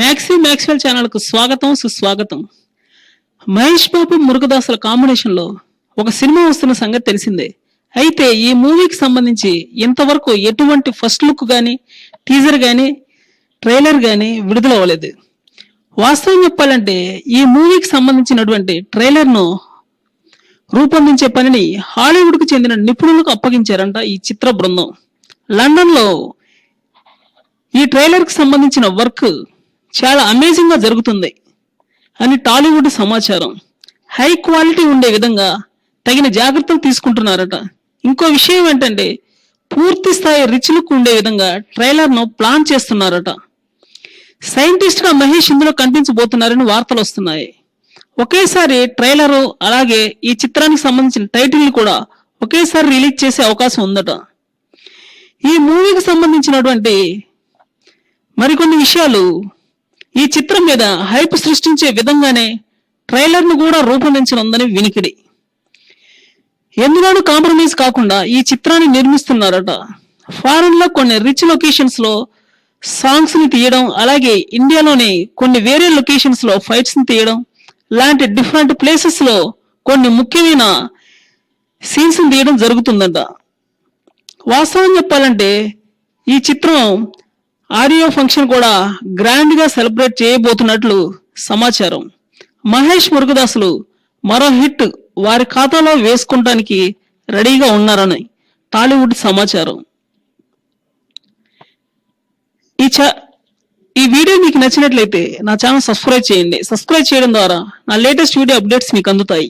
Maxwell channel కు స్వాగతం సుస్వాగతం. మహేష్ బాబు మురుగదాసుల కాంబినేషన్ లో ఒక సినిమా వస్తున్న సంగతి తెలిసిందే. అయితే ఈ మూవీకి సంబంధించి ఇంతవరకు ఎటువంటి ఫస్ట్ లుక్ గానీ, టీజర్ గానీ, ట్రైలర్ గానీ విడుదల అవ్వలేదు. వాస్తవం చెప్పాలంటే ఈ మూవీకి సంబంధించినటువంటి ట్రైలర్ ను రూపొందించే పనిని హాలీవుడ్ కు చెందిన నిపుణులకు అప్పగించారంట ఈ చిత్ర బృందం. లండన్ లో ఈ ట్రైలర్ కి సంబంధించిన వర్క్ చాలా అమేజింగ్ గా జరుగుతుంది అని టాలీవుడ్ సమాచారం. హై క్వాలిటీ ఉండే విధంగా తగిన జాగ్రత్తలు తీసుకుంటున్నారట. ఇంకో విషయం ఏంటంటే పూర్తి స్థాయి రిచ్ లుక్ ఉండే విధంగా ట్రైలర్ ను ప్లాన్ చేస్తున్నారట. సైంటిస్ట్ గా మహేష్ ఇందులో కనిపించబోతున్నారని వార్తలు వస్తున్నాయి. ఒకేసారి ట్రైలర్ అలాగే ఈ చిత్రానికి సంబంధించిన టైటిల్ కూడా ఒకేసారి రిలీజ్ చేసే అవకాశం ఉందట. ఈ మూవీకి సంబంధించినటువంటి మరికొన్ని విషయాలు ఈ చిత్రం మీద హైప్ సృష్టించే విధంగానే ట్రైలర్ ను కూడా రూపొందించనుందని వినికిడి. ఎందులోనూ కాంప్రమైజ్ కాకుండా ఈ చిత్రాన్ని నిర్మిస్తున్నారట. ఫారెన్ లో కొన్ని రిచ్ లొకేషన్స్ లో సాంగ్స్ ని తీయడం, అలాగే ఇండియాలోని కొన్ని వేరే లొకేషన్స్ లో ఫైట్స్ ని తీయడం లాంటి డిఫరెంట్ ప్లేసెస్ లో కొన్ని ముఖ్యమైన సీన్స్ ని తీయడం జరుగుతుందంట. వాస్తవం చెప్పాలంటే ఈ చిత్రం ఆడియో ఫంక్షన్ కూడా గ్రాండ్ గా సెలబ్రేట్ చేయబోతున్నట్లు సమాచారం. మహేష్ మురుగదాసులు మరో హిట్ వారి ఖాతాలో వేసుకుంటానికి రెడీగా ఉన్నారని టాలీవుడ్ సమాచారం. ఈ వీడియో మీకు నచ్చినట్లయితే నా ఛానల్ సబ్స్క్రైబ్ చేయండి. సబ్స్క్రైబ్ చేయడం ద్వారా నా లేటెస్ట్ వీడియో అప్డేట్స్ మీకు అందుతాయి.